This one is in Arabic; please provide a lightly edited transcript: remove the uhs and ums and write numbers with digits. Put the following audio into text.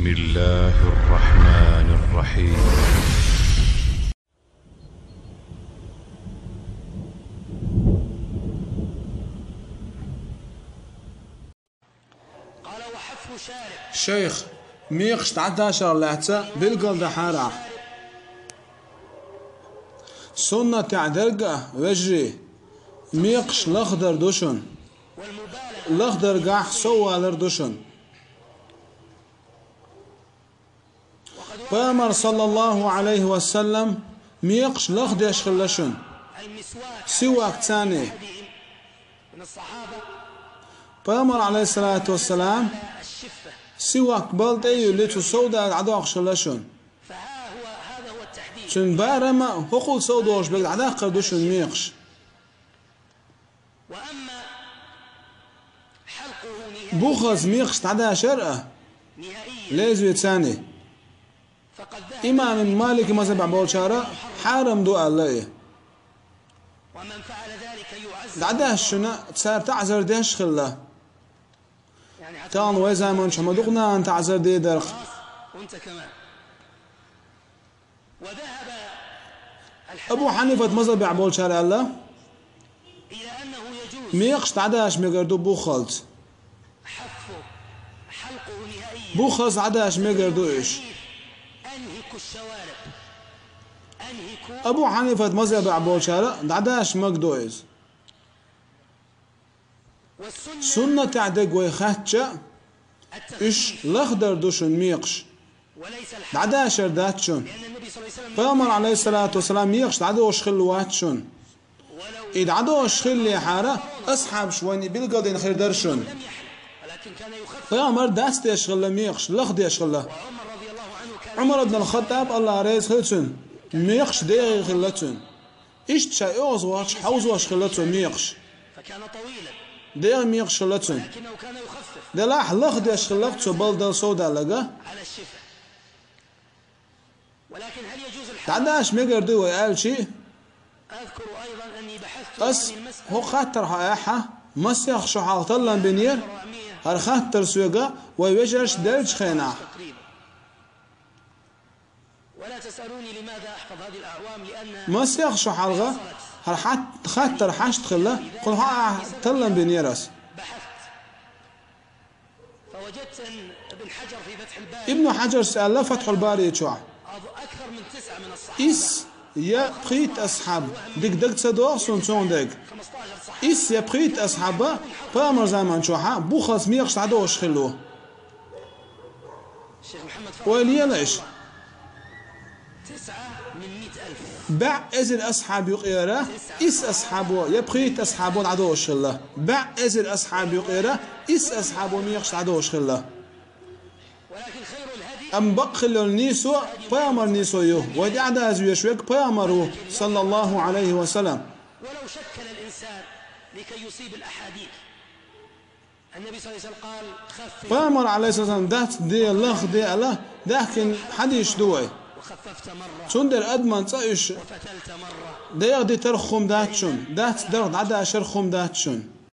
بسم الله الرحمن الرحيم. قال وحفر شارع شيخ ميقش 19 لعتة بالقل دحارة سنة تعدرقة وجري ميقش لخدر دوشن لخدر قاح سوى لردوشن فامر صلى الله عليه وسلم ميقش لخد يشخلشن سواك تاني من الصحابة فامر عليه الصلاة والسلام الشفة، سواك بلطي لتو سودا عدوق شلشن هذا هو التحديد. شن بارما هقول سودوش بقد عداق قردوشن ميقش. وأما حلقه بوخز ميقش تعدا شرقة نهائيا ليزو يتساني فقد ذهب إمام مالك مذهب بولشارة حارم دو الله ومن فعل ذلك يعذب. عدا الشنا صار تعذر ديش خلا يعني حتى كان ويزا من شمدوقنا أن تعذر دي درق وانت كمان. وذهب أبو حنيفة مذهب بولشارة الله إلى أنه يجوز ميقش تعداش ميقردو بوخلت حلقه نهائيا. بوخز عداش ميقردو إيش أنهك الشوارب، أنهك أبو حنيفة مذهب بولشارة عداش مقدويز والسنة سنة تعدق ويخاتشا إيش لخدر دوشن ميقش وليس الحق، عداش رداتشن لأن النبي صلى الله عليه وسلم فأمر عليه الصلاة والسلام ميقش عدوش خلواتشن ولو إذا عدوش خلي حارة أصحاب شواني بالقضين خير درشن لم يحلق ولكن كان يخفف. فأمر داست يشغل ميقش لخد يشغل وعمر رضي الله عنه كان عمر بن الخطاب الله رئيس خلتن ميقش ديغي خلتن إيش تشاي أوز واش حوز واش خلتن ميقش فكان طويلا ديغي ميقش خلتن لكنه كان يخفف دلاح لخد يشغلتو بلدل سودا لقا على الشفة. ولكن هل يجوز الحلق؟ تعداش ميقردو ويقال شي أذكر أيضا أني بحثت أس عن المسألة هو خاطر هايحة مسيخ شو حاطلا بنير الرعمية هر خاطر سويقا ويوجرش درج خينا تقريبا. ولا تسألوني لماذا أحفظ هذه الأعوام، لأن مسيخ شو حلقة هر حت خاطر حشت خلا قل ها تلا بنيرس بحثت فوجدت أن ابن حجر في فتح الباري ابن حجر سأل فتح الباري يتشوع أكثر من 9 من الصحابة، إس يا بقيت أصحاب ديك دك تدور سون ديك 15 صحابي إس يا بقيت أصحابه فأمر زمان شوحة بوخص ميقش عدوش خلوه الشيخ محمد فرح وليه ليش 9 من 100,000. باع إزل أصحاب يقيرة إس أصحابه يا بقيت أصحابه عدوش خلا باع إزل أصحاب يقيرة إس أصحابه ميقش عدوش خلا ولكن خير الهدي أم بقخلو النيسو بيامر نيسو يو ودي عداز يشوك بيامره صلى الله عليه وسلم ولو شكل الإنسان لكي يصيب الأحاديث. النبي صلى الله عليه وسلم قال خفف بيامر عليه الصلاة والسلام دات دي الله دي الله داكن حديش دوي وخففت مرة شندر أدمان تأيش وفتلت مرة. ديغ دي ترخم داتشون دات درد عدا شرخم داتشون